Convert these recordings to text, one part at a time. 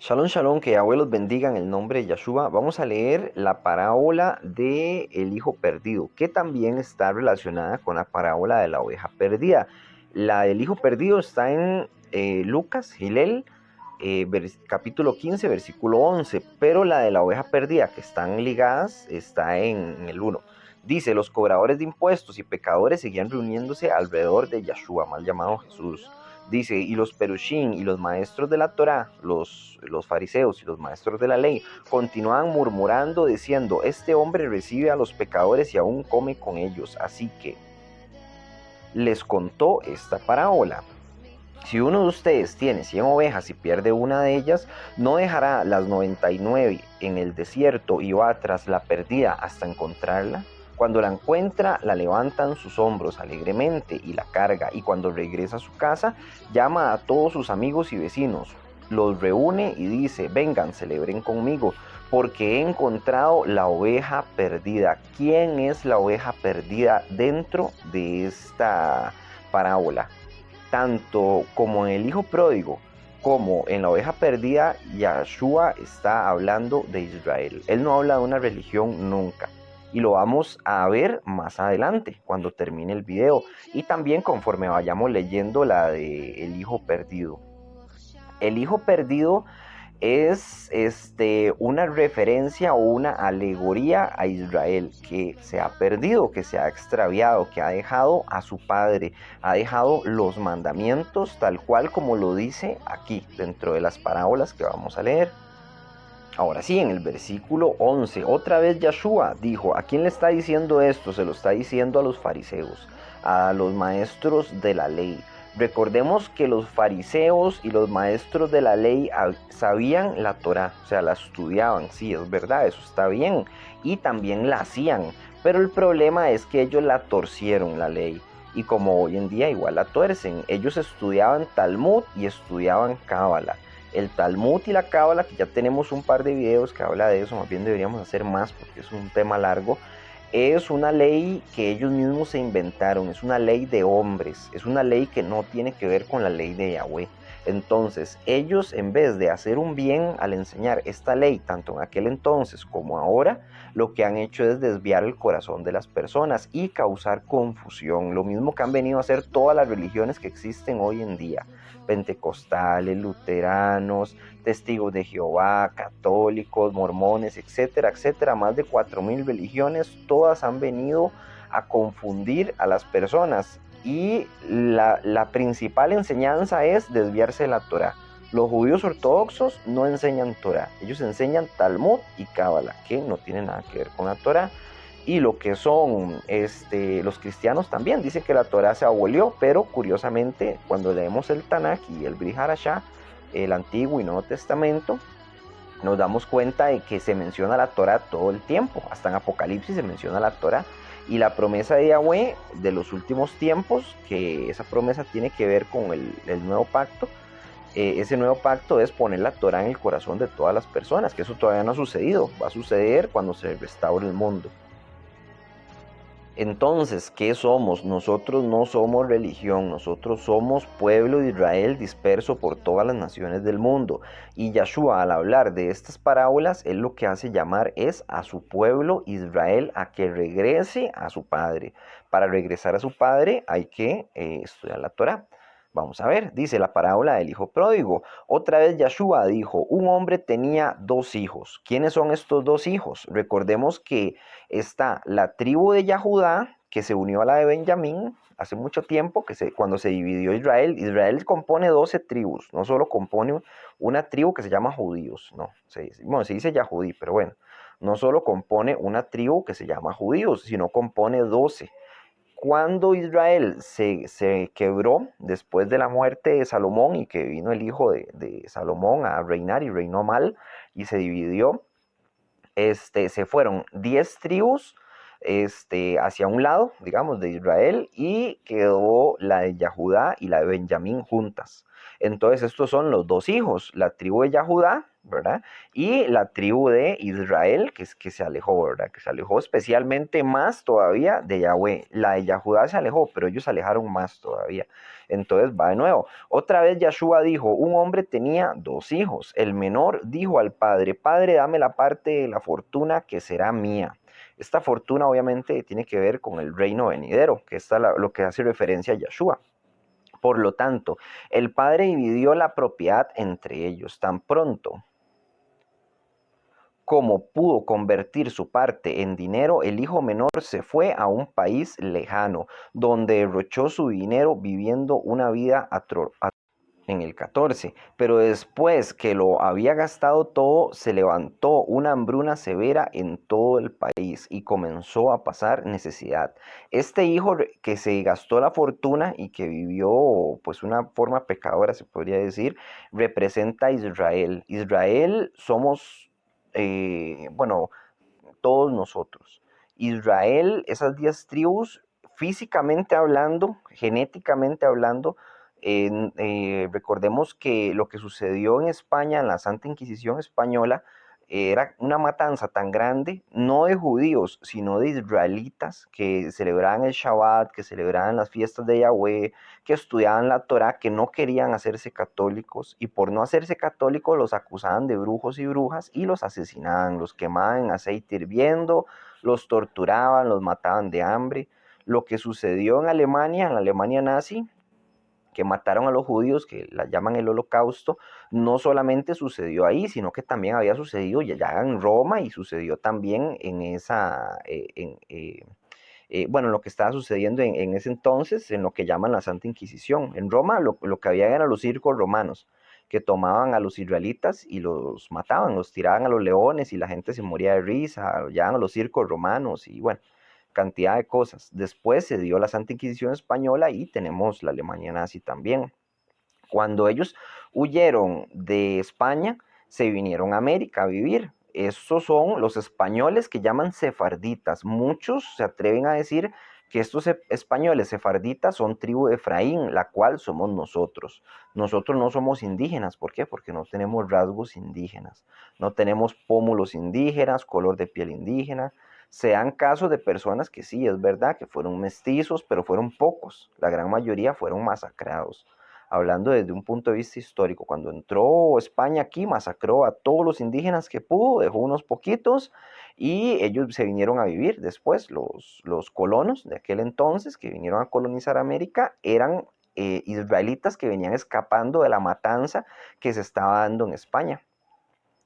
Shalom, shalom, que Yahweh los bendiga en el nombre de Yahshua. Vamos a leer la parábola de el hijo perdido, que también está relacionada con la parábola de la oveja perdida. La del hijo perdido está en Lucas, Gilel, capítulo 15, versículo 11, pero la de la oveja perdida, que están ligadas, está en el 1. Dice, los cobradores de impuestos y pecadores seguían reuniéndose alrededor de Yahshua, mal llamado Jesús. Dice, y los perushim y los maestros de la Torá, los fariseos y los maestros de la ley, continuaban murmurando, diciendo, este hombre recibe a los pecadores y aún come con ellos. Así que les contó esta parábola. Si uno de ustedes tiene 100 ovejas y pierde una de ellas, ¿no dejará las 99 en el desierto y va tras la perdida hasta encontrarla? Cuando la encuentra, la levanta en sus hombros alegremente y la carga, y cuando regresa a su casa, llama a todos sus amigos y vecinos, los reúne y dice, vengan, celebren conmigo, porque he encontrado la oveja perdida. ¿Quién es la oveja perdida dentro de esta parábola? Tanto como en el hijo pródigo como en la oveja perdida, Yahshua está hablando de Israel. Él no habla de una religión nunca. Y lo vamos a ver más adelante, cuando termine el video. Y también conforme vayamos leyendo la de el hijo perdido. El hijo perdido es una referencia o una alegoría a Israel que se ha perdido, que se ha extraviado, que ha dejado a su padre, ha dejado los mandamientos tal cual como lo dice aquí dentro de las parábolas que vamos a leer. Ahora sí, en el versículo 11, otra vez Yahshua dijo, ¿a quién le está diciendo esto? Se lo está diciendo a los fariseos, a los maestros de la ley. Recordemos que los fariseos y los maestros de la ley sabían la Torá, o sea, la estudiaban, sí, es verdad, eso está bien, y también la hacían, pero el problema es que ellos la torcieron, la ley, y como hoy en día igual la tuercen. Ellos estudiaban Talmud y estudiaban Cábala. El Talmud y la Cábala, que ya tenemos un par de videos que habla de eso, más bien deberíamos hacer más porque es un tema largo, es una ley que ellos mismos se inventaron, es una ley de hombres, es una ley que no tiene que ver con la ley de Yahweh. Entonces, ellos en vez de hacer un bien al enseñar esta ley, tanto en aquel entonces como ahora, lo que han hecho es desviar el corazón de las personas y causar confusión. Lo mismo que han venido a hacer todas las religiones que existen hoy en día. Pentecostales, luteranos, testigos de Jehová, católicos, mormones, etcétera, etcétera. Más de 4000 religiones, todas han venido a confundir a las personas. Y la principal enseñanza es desviarse de la Torá. Los judíos ortodoxos no enseñan Torá, ellos enseñan Talmud y Cábala, que no tienen nada que ver con la Torá. Y lo que son los cristianos también dicen que la Torá se abolió, pero curiosamente cuando leemos el Tanakh y el Brit Hadashah, el Antiguo y Nuevo Testamento, nos damos cuenta de que se menciona la Torá todo el tiempo, hasta en Apocalipsis se menciona la Torá. Y la promesa de Yahweh de los últimos tiempos, que esa promesa tiene que ver con el nuevo pacto, ese nuevo pacto es poner la Torá en el corazón de todas las personas, que eso todavía no ha sucedido, va a suceder cuando se restaure el mundo. Entonces, ¿qué somos? Nosotros no somos religión, nosotros somos pueblo de Israel disperso por todas las naciones del mundo. Y Yahshua, al hablar de estas parábolas, él lo que hace llamar es a su pueblo Israel a que regrese a su padre. Para regresar a su padre hay que estudiar la Torá. Vamos a ver, dice la parábola del hijo pródigo. Otra vez Yahshua dijo, un hombre tenía dos hijos. ¿Quiénes son estos dos hijos? Recordemos que está la tribu de Yahudá, que se unió a la de Benjamín hace mucho tiempo, cuando se dividió Israel. Israel compone 12 tribus, no solo compone una tribu que se llama judíos, no, se dice Yahudí, pero bueno, no solo compone una tribu que se llama judíos, sino compone 12. Cuando Israel se quebró después de la muerte de Salomón y que vino el hijo de Salomón a reinar y reinó mal y se dividió, se fueron 10 tribus hacia un lado, digamos, de Israel, y quedó la de Yahudá y la de Benjamín juntas. Entonces estos son los dos hijos, la tribu de Yahudá, ¿verdad? Y la tribu de Israel, que, es, que se alejó, ¿verdad? Que se alejó especialmente más todavía de Yahweh. La de Yahudá se alejó, pero ellos se alejaron más todavía. Entonces va de nuevo. Otra vez Yahshua dijo, un hombre tenía dos hijos. El menor dijo al padre, padre, dame la parte de la fortuna que será mía. Esta fortuna obviamente tiene que ver con el reino venidero, que es lo que hace referencia a Yahshua. Por lo tanto, el padre dividió la propiedad entre ellos. Tan pronto como pudo convertir su parte en dinero, el hijo menor se fue a un país lejano, donde derrochó su dinero viviendo una vida en el 14. Pero después que lo había gastado todo, se levantó una hambruna severa en todo el país y comenzó a pasar necesidad. Este hijo que se gastó la fortuna y que vivió pues una forma pecadora, se podría decir, representa a Israel. Israel somos, bueno, todos nosotros. Israel, esas 10 tribus, físicamente hablando, genéticamente hablando, recordemos que lo que sucedió en España, en la Santa Inquisición española, era una matanza tan grande, no de judíos, sino de israelitas que celebraban el Shabbat, que celebraban las fiestas de Yahweh, que estudiaban la Torah, que no querían hacerse católicos, y por no hacerse católicos los acusaban de brujos y brujas y los asesinaban, los quemaban en aceite hirviendo, los torturaban, los mataban de hambre. Lo que sucedió en la Alemania nazi, que mataron a los judíos, que la llaman el Holocausto, no solamente sucedió ahí, sino que también había sucedido ya en Roma y sucedió también en esa, bueno, lo que estaba sucediendo en ese entonces, en lo que llaman la Santa Inquisición. En Roma lo que había eran los circos romanos, que tomaban a los israelitas y los mataban, los tiraban a los leones y la gente se moría de risa, lo llamaban a los circos romanos y bueno, cantidad de cosas. Después se dio la Santa Inquisición española y tenemos la Alemania nazi también. Cuando ellos huyeron de España, se vinieron a América a vivir. Esos son los españoles que llaman sefarditas. Muchos se atreven a decir que estos españoles sefarditas son tribu de Efraín, la cual somos nosotros. Nosotros no somos indígenas. ¿Por qué? Porque no tenemos rasgos indígenas. No tenemos pómulos indígenas, color de piel indígena. Se dan casos de personas que sí, es verdad, que fueron mestizos, pero fueron pocos. La gran mayoría fueron masacrados. Hablando desde un punto de vista histórico, cuando entró España aquí, masacró a todos los indígenas que pudo, dejó unos poquitos y ellos se vinieron a vivir después. Los colonos de aquel entonces que vinieron a colonizar América eran israelitas que venían escapando de la matanza que se estaba dando en España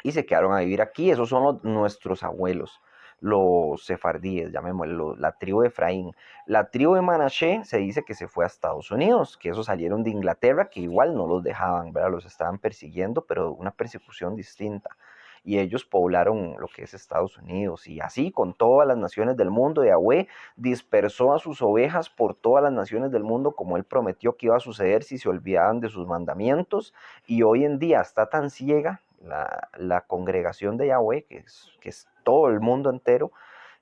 y se quedaron a vivir aquí. Esos son nuestros abuelos, los sefardíes, llamémoslo, la tribu de Efraín. La tribu de Manashe se dice que se fue a Estados Unidos, que esos salieron de Inglaterra, que igual no los dejaban, ¿verdad? Los estaban persiguiendo, pero una persecución distinta. Y ellos poblaron lo que es Estados Unidos. Y así con todas las naciones del mundo, Yahweh dispersó a sus ovejas por todas las naciones del mundo, como él prometió que iba a suceder si se olvidaban de sus mandamientos. Y hoy en día está tan ciega la congregación de Yahweh, que es todo el mundo entero,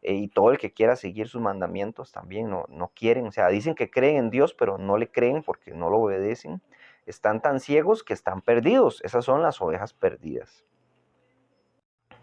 y todo el que quiera seguir sus mandamientos también no quieren, o sea, dicen que creen en Dios, pero no le creen porque no lo obedecen. Están tan ciegos que están perdidos. Esas son las ovejas perdidas.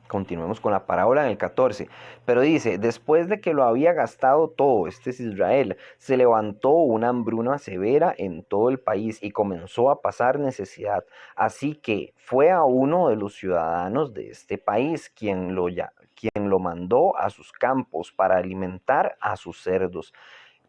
Continuemos con la parábola en el 14. Pero dice, después de que lo había gastado todo, este es Israel, se levantó una hambruna severa en todo el país y comenzó a pasar necesidad. Así que fue a uno de los ciudadanos de este país quien lo mandó a sus campos para alimentar a sus cerdos.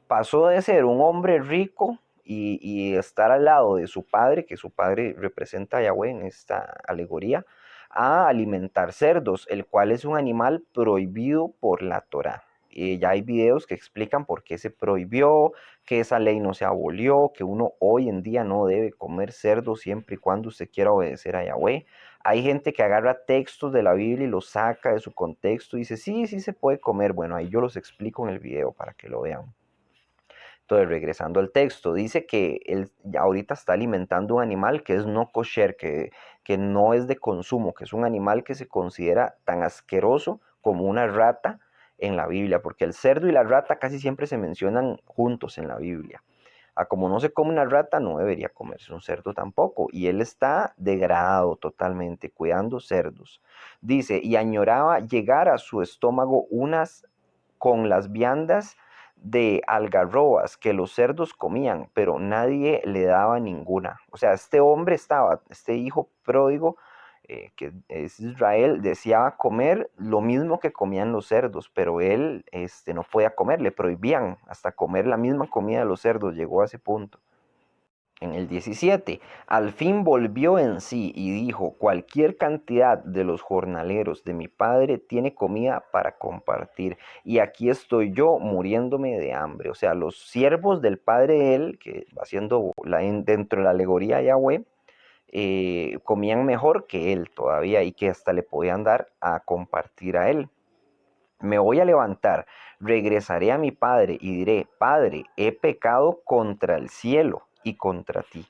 Pasó de ser un hombre rico y estar al lado de su padre, que su padre representa a Yahweh en esta alegoría, a alimentar cerdos, el cual es un animal prohibido por la Torá. Ya hay videos que explican por qué se prohibió, que esa ley no se abolió, que uno hoy en día no debe comer cerdo siempre y cuando usted quiera obedecer a Yahweh. Hay gente que agarra textos de la Biblia y los saca de su contexto y dice, sí, sí se puede comer. Bueno, ahí yo los explico en el video para que lo vean. Entonces, regresando al texto, dice que él ahorita está alimentando un animal que es no kosher, que no es de consumo, que es un animal que se considera tan asqueroso como una rata en la Biblia, porque el cerdo y la rata casi siempre se mencionan juntos en la Biblia. A como no se come una rata, no debería comerse un cerdo tampoco. Y él está degradado totalmente, cuidando cerdos. Dice, y añoraba llegar a su estómago unas con las viandas de algarrobas que los cerdos comían, pero nadie le daba ninguna. O sea, este hombre estaba, este hijo pródigo, que es Israel, deseaba comer lo mismo que comían los cerdos, pero él no podía comer, le prohibían hasta comer la misma comida de los cerdos, llegó a ese punto. En el 17, al fin volvió en sí y dijo, cualquier cantidad de los jornaleros de mi padre tiene comida para compartir, y aquí estoy yo muriéndome de hambre. O sea, los siervos del padre de él, que va siendo dentro de la alegoría de Yahweh, comían mejor que él todavía y que hasta le podían dar a compartir a él. Me voy a levantar, regresaré a mi padre y diré, Padre, he pecado contra el cielo y contra ti.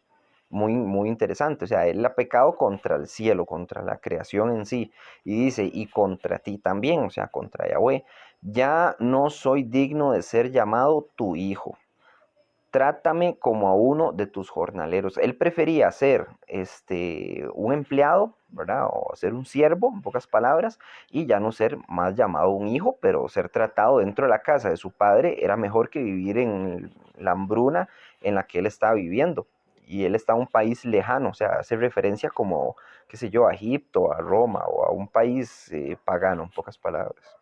Muy, muy interesante, o sea, él ha pecado contra el cielo, contra la creación en sí, y dice, y contra ti también, o sea, contra Yahweh, ya no soy digno de ser llamado tu hijo. Trátame como a uno de tus jornaleros. Él prefería ser un empleado, ¿verdad? O ser un siervo, en pocas palabras, y ya no ser más llamado un hijo, pero ser tratado dentro de la casa de su padre era mejor que vivir en la hambruna en la que él estaba viviendo. Y él está en un país lejano, o sea, hace referencia como, qué sé yo, a Egipto, a Roma o a un país pagano, en pocas palabras.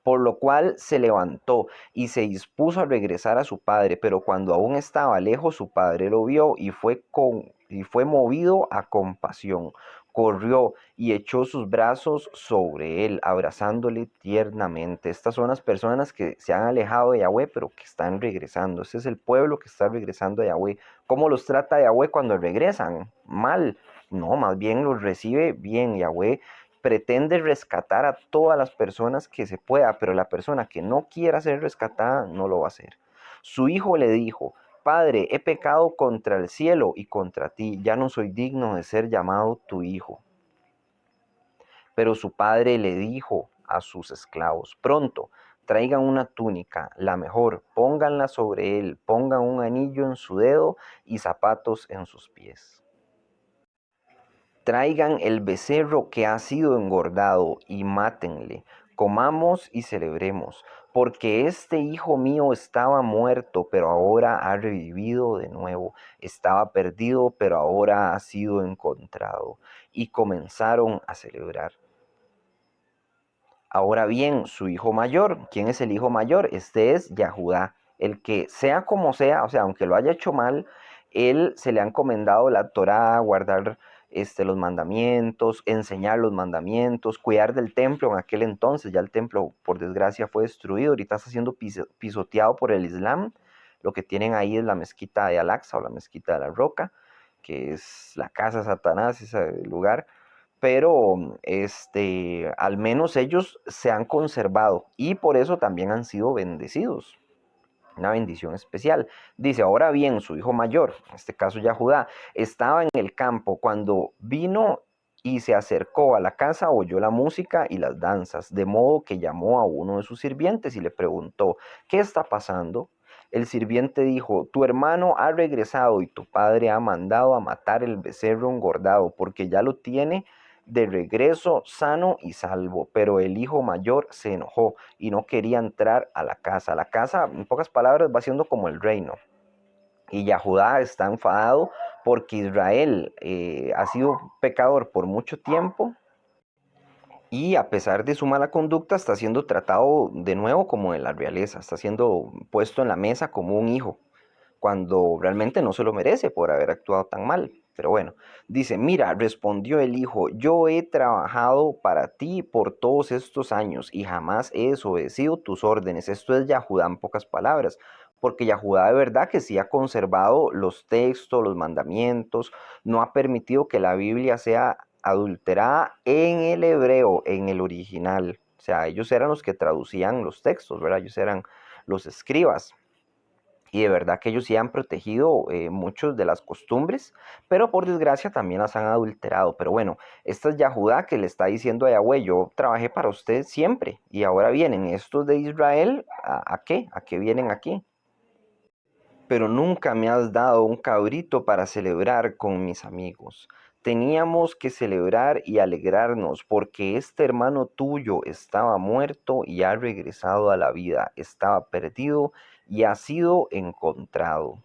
Por lo cual se levantó y se dispuso a regresar a su padre, pero cuando aún estaba lejos, su padre lo vio y fue movido a compasión. Corrió y echó sus brazos sobre él, abrazándole tiernamente. Estas son las personas que se han alejado de Yahweh, pero que están regresando. Este es el pueblo que está regresando a Yahweh. ¿Cómo los trata Yahweh cuando regresan? Mal. No, más bien los recibe bien. Yahweh pretende rescatar a todas las personas que se pueda, pero la persona que no quiera ser rescatada no lo va a hacer. Su hijo le dijo, Padre, he pecado contra el cielo y contra ti, ya no soy digno de ser llamado tu hijo. Pero su padre le dijo a sus esclavos, pronto, traigan una túnica, la mejor, pónganla sobre él, pongan un anillo en su dedo y zapatos en sus pies. Traigan el becerro que ha sido engordado y mátenle. Comamos y celebremos, porque este hijo mío estaba muerto, pero ahora ha revivido de nuevo. Estaba perdido, pero ahora ha sido encontrado. Y comenzaron a celebrar. Ahora bien, su hijo mayor, ¿quién es el hijo mayor? Este es Yahudá, el que sea como sea, o sea, aunque lo haya hecho mal, él se le ha encomendado la Torá, guardar los mandamientos, enseñar los mandamientos, cuidar del templo en aquel entonces. Ya el templo, por desgracia, fue destruido, ahorita está siendo pisoteado por el Islam. Lo que tienen ahí es la mezquita de Al-Aqsa o la mezquita de la Roca, que es la casa de Satanás, ese lugar, pero al menos ellos se han conservado y por eso también han sido bendecidos. Una bendición especial. Dice, ahora bien, su hijo mayor, en este caso ya Judá, estaba en el campo cuando vino y se acercó a la casa, oyó la música y las danzas, de modo que llamó a uno de sus sirvientes y le preguntó, ¿qué está pasando? El sirviente dijo, tu hermano ha regresado y tu padre ha mandado a matar el becerro engordado porque ya lo tiene de regreso sano y salvo, pero el hijo mayor se enojó y no quería entrar a la casa. La casa, en pocas palabras, va siendo como el reino. Y Yahudá está enfadado porque Israel ha sido pecador por mucho tiempo y a pesar de su mala conducta está siendo tratado de nuevo como de la realeza, está siendo puesto en la mesa como un hijo cuando realmente no se lo merece por haber actuado tan mal. Pero bueno, dice, mira, respondió el hijo, yo he trabajado para ti por todos estos años y jamás he desobedecido tus órdenes. Esto es Yahudá en pocas palabras, porque Yahudá de verdad que sí ha conservado los textos, los mandamientos, no ha permitido que la Biblia sea adulterada en el hebreo, en el original. O sea, ellos eran los que traducían los textos, ¿verdad? Ellos eran los escribas. Y de verdad que ellos sí han protegido muchas de las costumbres, pero por desgracia también las han adulterado. Pero bueno, esta es Yahudá que le está diciendo a Yahweh, yo trabajé para usted siempre, y ahora vienen estos de Israel, ¿a qué? ¿A qué vienen aquí? pero nunca me has dado un cabrito para celebrar con mis amigos. Teníamos que celebrar y alegrarnos porque este hermano tuyo estaba muerto y ha regresado a la vida, estaba perdido y ha sido encontrado.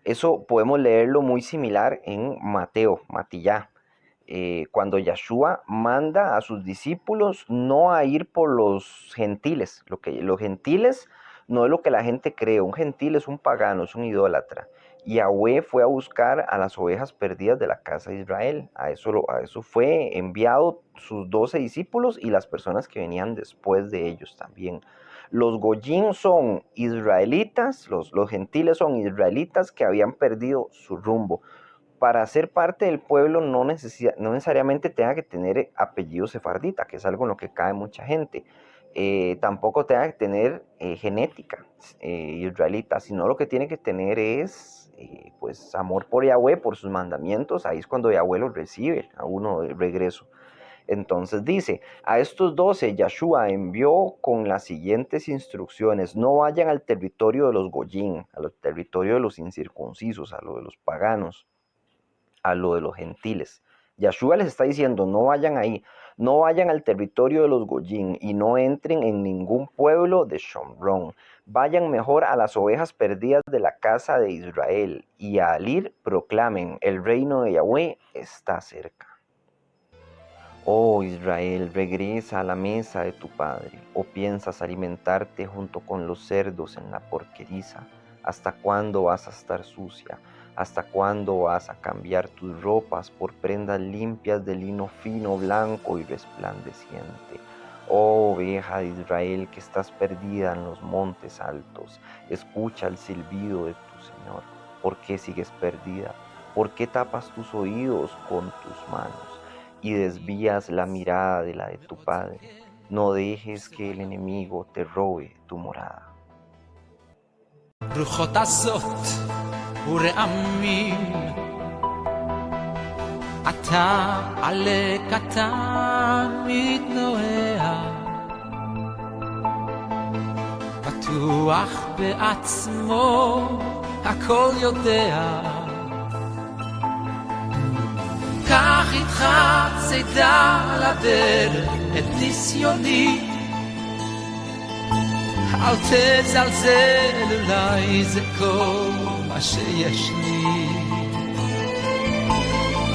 Eso podemos leerlo muy similar en Matillá, cuando Yeshua manda a sus discípulos no a ir por los gentiles. Los gentiles no es lo que la gente cree. Un gentil es un pagano, es un idólatra. Y Yahweh fue a buscar a las ovejas perdidas de la casa de Israel. A eso fue enviado sus 12 discípulos y las personas que venían después de ellos también. Los goyim son israelitas, los gentiles son israelitas que habían perdido su rumbo. Para ser parte del pueblo no necesariamente tenga que tener apellido sefardita, que es algo en lo que cae mucha gente. Tampoco tenga que tener genética israelita, sino lo que tiene que tener es pues amor por Yahweh, por sus mandamientos. Ahí es cuando Yahweh los recibe a uno de regreso. Entonces dice, a estos 12 Yeshua envió con las siguientes instrucciones: no vayan al territorio de los goyim, al territorio de los incircuncisos, a lo de los paganos, a lo de los gentiles. Yeshua les está diciendo, no vayan ahí, no vayan al territorio de los goyim y no entren en ningún pueblo de Shomrón. Vayan mejor a las ovejas perdidas de la casa de Israel y al ir proclamen, el reino de Yahweh está cerca. Oh Israel, regresa a la mesa de tu padre, ¿o piensas alimentarte junto con los cerdos en la porqueriza? ¿Hasta cuándo vas a estar sucia? ¿Hasta cuándo vas a cambiar tus ropas por prendas limpias de lino fino, blanco y resplandeciente? Oh oveja de Israel que estás perdida en los montes altos, escucha el silbido de tu Señor. ¿Por qué sigues perdida? ¿Por qué tapas tus oídos con tus manos y desvías la mirada de la de tu padre? No dejes que el enemigo te robe tu morada. רוחות עזות ורעמים, אתה עלה קטן מתנועע, בטוח בעצמו הכל יודע. קח איתך צידה לדרך את ניסיוני, אל תזלזל, אולי זה כל מה שיש לי.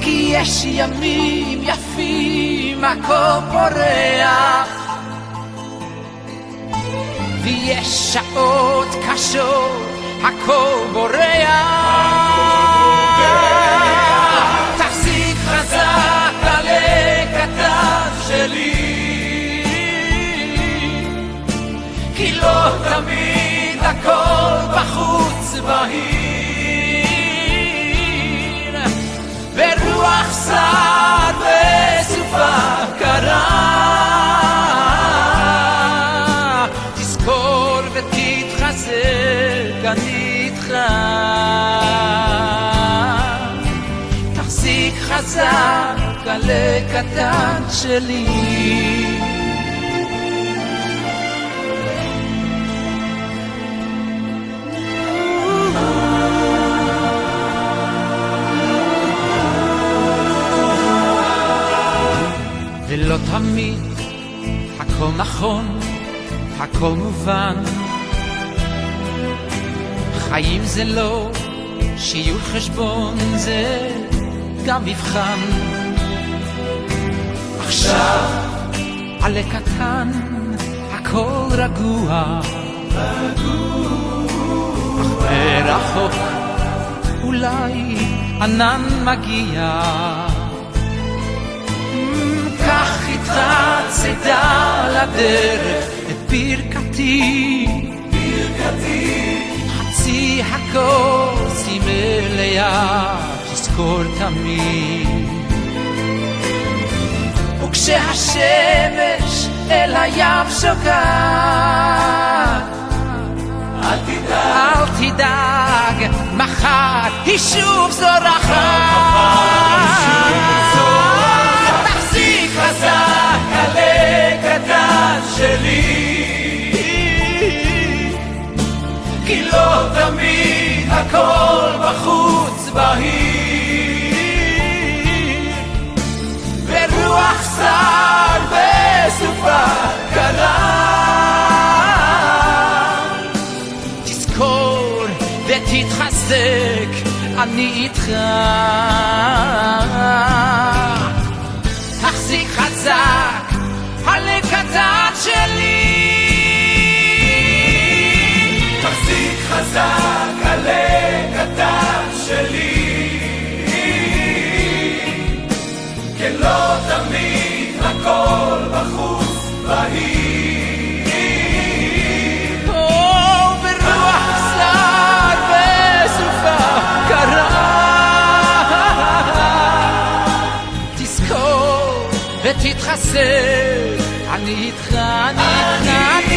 כי יש ימים יפים, הכל פורח, ויש שעות קשות, הכל בורח. תחזיק חזק עלה קטן שלי, כי לא תמיד הכל בחוץ בהיר, ורוח סער וסופה קרה. תזכור ותתחזק, אני איתך. תחזיק חזק עלה קטן שלי. ולא תמיד הכל נכון, הכל מובן. חיים זה לא שיעור חשבון, זה גם מבחן. עכשיו עלה קטן, הכל רגוע, אך מרחוק אולי ענן מגיע. קח איתך צידה לדרך את ברכתי, חצי הכוס היא מלאה, תזכור תמיד. וכשהשמש אל הים שוקעת, אל תדאג, מחר היא שוב זורחת. תחזיק חזק עלה קטן שלי, כי לא תחזיק חזק, הלב קטן שלי. תחזיק חזק, הלב קטן שלי. כן לא תמיד הכל בחוץ בהיר. ברוח סער בסופה קרה. תזכור ותתחסר, אני איתך, אני איתך.